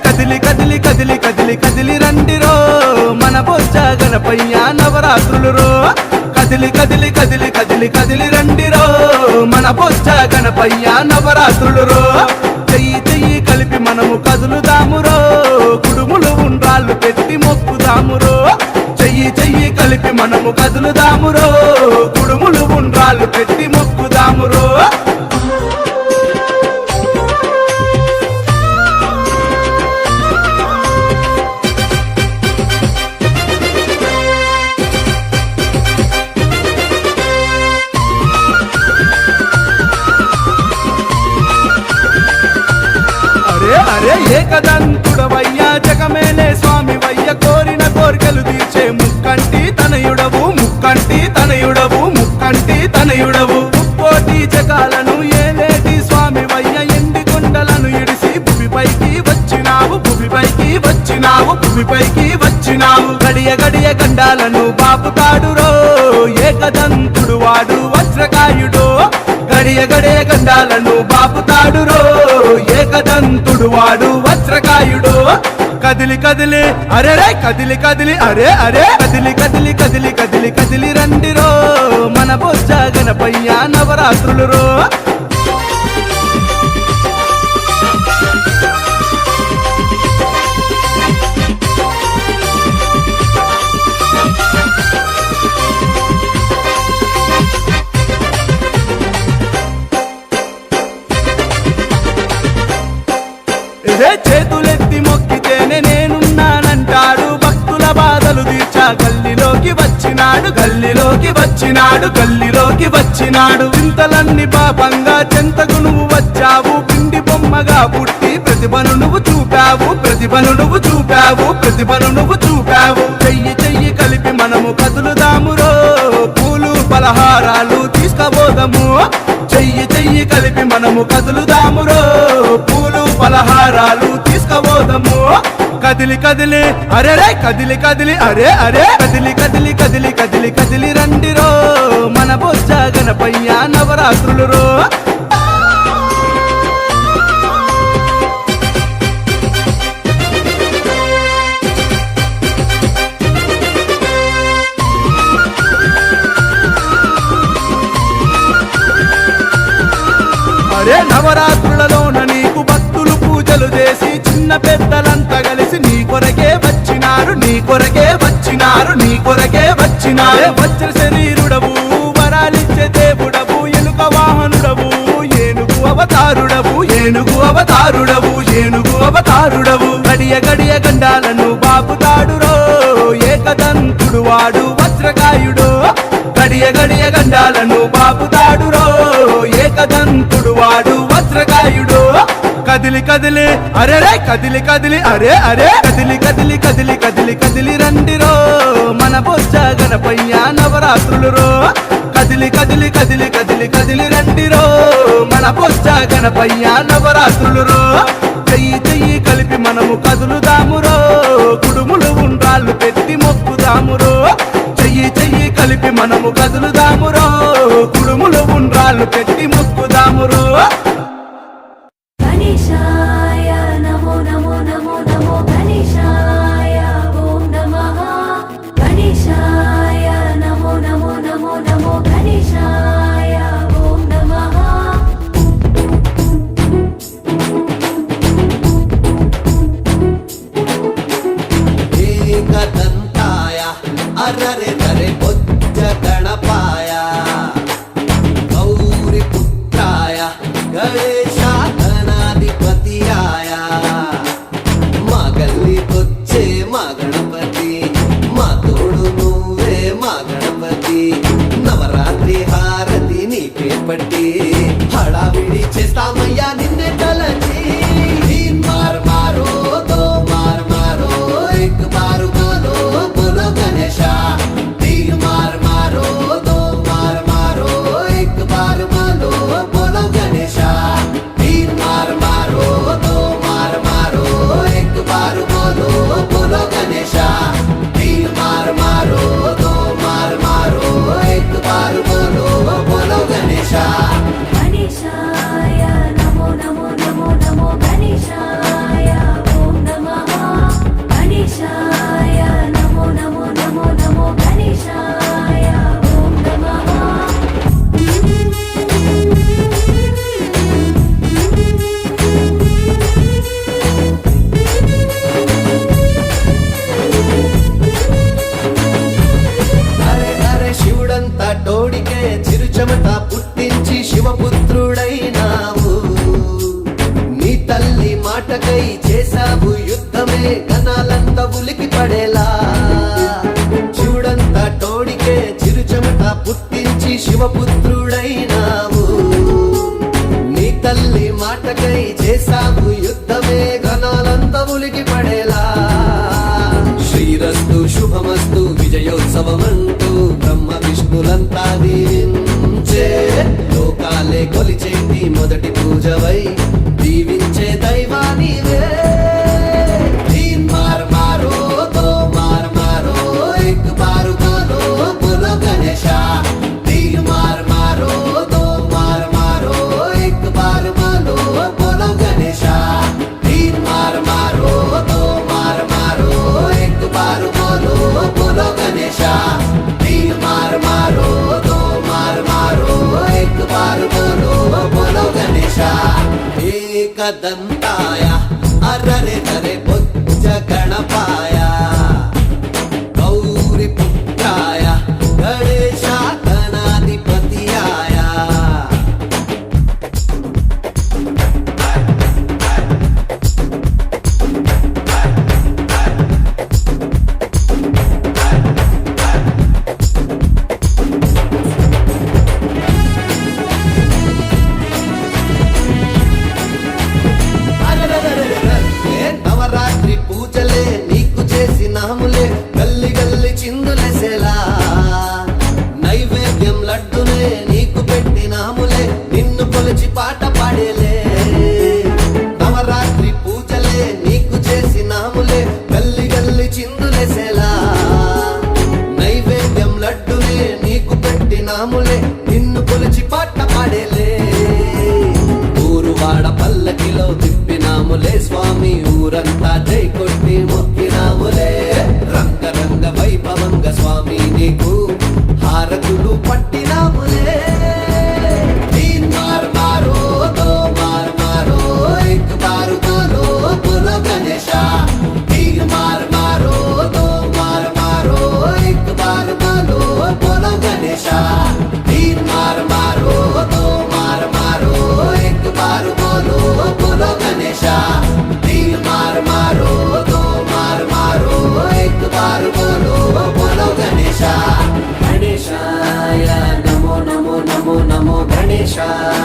కదిలి కదిలి కదిలి కదిలి కదిలి రండిరో మన బొజ్జ గణపయ్య నవరాత్రులు రో కదిలి కదిలి కదిలి కదిలి కదిలి రండిరో మన బొజ్జ గణపయ్య నవరాత్రులు రో చెయ్యి చెయ్యి కలిపి మనము కదులుదామురో కుడుములు ఉండ్రాళ్ళు పెట్టి మొక్కుదామురో చెయ్యి చెయ్యి కలిపి మనము కదులుదామురో కుడుములు ఉండ్రాళ్ళు పెట్టి మొక్కుదామురో అరే ఏకదంతుడవయ్యా జగమేలే స్వామి వయ్య కోరిన కోరికలు తీర్చే ముక్కంటి తనయుడవు ముక్కంటి తనయుడవు ముక్కంటి తనయుడవు ముక్కోటి జగాలను ఏలేటి స్వామి వయ్య ఎండి కొండలను ఇడిసి భూమిపైకి వచ్చినావు భూమిపైకి వచ్చినావు భూమిపైకి వచ్చినావు గడియ గడియ గండాలను బాపుతాడురో ఏకదంతుడు వాడు వజ్రకాయుడో గడియ గడియ గండాలను బాపుతాడురో ఏకదంతుడు వాడు వజ్రకాయుడు కదిలి కదిలి అరే కదిలి కదిలి అరే అరే కదిలి కదిలి కదిలి కదిలి కదిలి రండిరో మన బొజ్జ గణపయ్య నవరాత్రులు రో చేతులెత్తి మొక్కితేనే నేనున్నానంటాడు భక్తుల బాధలు తీర్చా గల్లిలోకి వచ్చినాడు గల్లిలోకి వచ్చినాడు గల్లిలోకి వచ్చినాడు చింతలన్నీ పాపంగా చెంతకు నువ్వు వచ్చావు పిండి బొమ్మగా పుట్టి ప్రతిభను నువ్వు చూపావు ప్రతిభను నువ్వు చూపావు ప్రతిభను నువ్వు చూపావు చెయ్యి చెయ్యి కలిపి మనము కదులుదామురో పూలు పలహారాలు తీసుకపోదాము చెయ్యి చెయ్యి కలిపి మనము కదులుదామురో పూలు పలహారాలు తీసుకపోదాము కదిలి కదిలి అరే కదిలి కదిలి అరే అరే కదిలి కదిలి కదిలి కదిలి కదిలి రండిరో మన బొజ్జ గణపయ్య నవరాత్రులు రో అరే నవరాత్రులలోన నీకు భక్తులు పూజలు చేసి చిన్న పెద్దలంతా కలిసి నీ కొరకే వచ్చినారు నీ కొరకే వచ్చినారు నీ కొరకే వచ్చినారు వజ్ర శరీరుడవు వరాలిచ్చే దేవుడవు ఎలుక వాహనుడవు ఏనుగు అవతారుడవు ఏనుగు అవతారుడవు ఏనుగు అవతారుడవు గడియ గడియ గండాలను బాపుతాడురో ఏకదంతుడు వాడు వజ్రకాయుడు గడియ గడియ గండాలను బాపుతాడురో ఏకదంతుడు వాడు వజ్రకాయుడు కదిలి కదిలి అరే కదిలి కదిలి అరే అరే కదిలి కదిలి కదిలి కదిలి కదిలి రండిరో మన బొజ్జ గణపయ్య నవరాత్రులు రో కదిలి కదిలి కదిలి కదిలి కదిలి రండిరో మన బొజ్జ గణపయ్య నవరాత్రులు రో చెయ్యి చెయ్యి కలిపి మనము కదులుదామురో కుడుములు ఉండ్రాళ్ళు పెట్టి మొక్కుదామురో చెయ్యి చెయ్యి కలిపి మనము కదులుదామురో కుడుములు ఉండ్రాళ్ళు పెట్టి మొక్కుదామురో గణేశాయ నమో నమో నమో నమో గణేశాయ ఓం నమః గణేశాయ నమో నమో నమో నమో గణేశాయ ఓం నమః ఏకదంతాయ అరరే దరే బొజ్జ గణపాయ గౌరి పుత్రాయ గణేశ గణాధిపతియాయ మా గల్లీకొచ్చే మా గణపతి మా తోడు నువ్వే మా గణపతి నవరాత్రి హారతి నీకే పట్టి హడావిడి చేస్తామయ్యా నిన్నే తలచి తీన్ మార్ మారో దో మార్ మారో एक बार बोलो गणेश तीन मार मारो दो मार मारो एक बार बोलो गणेश तीन मार मारो दो मार मारो एक बार बोलो गणेश तीन मार मारो दो मार मारो एक बार बोलो गणेश गणेशाय नमो नमो नमो नमो गणेशाय ॐ नमः गणेशाय नमो नमो नमो नमो गणेशाय ॐ नमः అరే అరే శివుడంతా టోడికే చిరుచమట పుట్టించి శివపుత్రుడైనావు నీ తల్లి మాటకై చేశావు యుద్ధమే గణాలంతా ఉలికి పడేలా శివుడంతా టోడికే చిరుచమట పుట్టించి శివపుత్రుడైనావు నీ తల్లి మాటకై చేశావు యుద్ధమే గణాలంతా ఉలికి పడేలా శ్రీరస్తు శుభమస్తు విజయోత్సవమంటూ బ్రహ్మ విష్ణులంతా దీవించే లోకాలే కొలిచేటి మొదటి పూజవై దీవించే దైవానివే తీన్ మార్ మారో దో మార్ మారో एक बार बोलो गणेश तीन मार मारो दो मार मारो एक बार बोलो गणेश तीन मार मारो दो मार मारो एक बार बोलो गणेश तीन मार मारो दो मार मारो एक बार बोलो गणेश एकदंताय अररे तरे बुज्ज गणपाय गौरी पुत्राय गणेश गणाधिपतियाय నవరాత్రి పూజలే నీకు చేసినాములే గల్లి గల్లి చిందులేసేలా నైవేద్యం లడ్డునే నీకు పెట్టినాములే నిన్ను కొలిచి పాట పాడేలే నవరాత్రి పూజలే నీకు చేసినాములే గల్లి గల్లి చిందులేసేలా నైవేద్యం లడ్డునే నీకు పెట్టినాములే నిన్ను కొలిచి పాట పాడేలే ఊరువాడ పల్లకిలో తిప్పినాములే స్వామి ఊరంతా జై కొట్టి మొక్కినాములే రంగరంగ వైభవంగ స్వామి నీకు హారతులు పట్టినాములే తీన్ మార్ మారో దో మార్ మారో एक बार बोलो गणेश तीन मार मारो दो मार मारो एक बार बोलो गणेश तीन मार मारो दो मार मारो एक बार बोलो गणेश तीन मार मारो दो मार मारो एक बार बोलो गणेश गणेशाय नमो नमो नमो नमो गणेशाय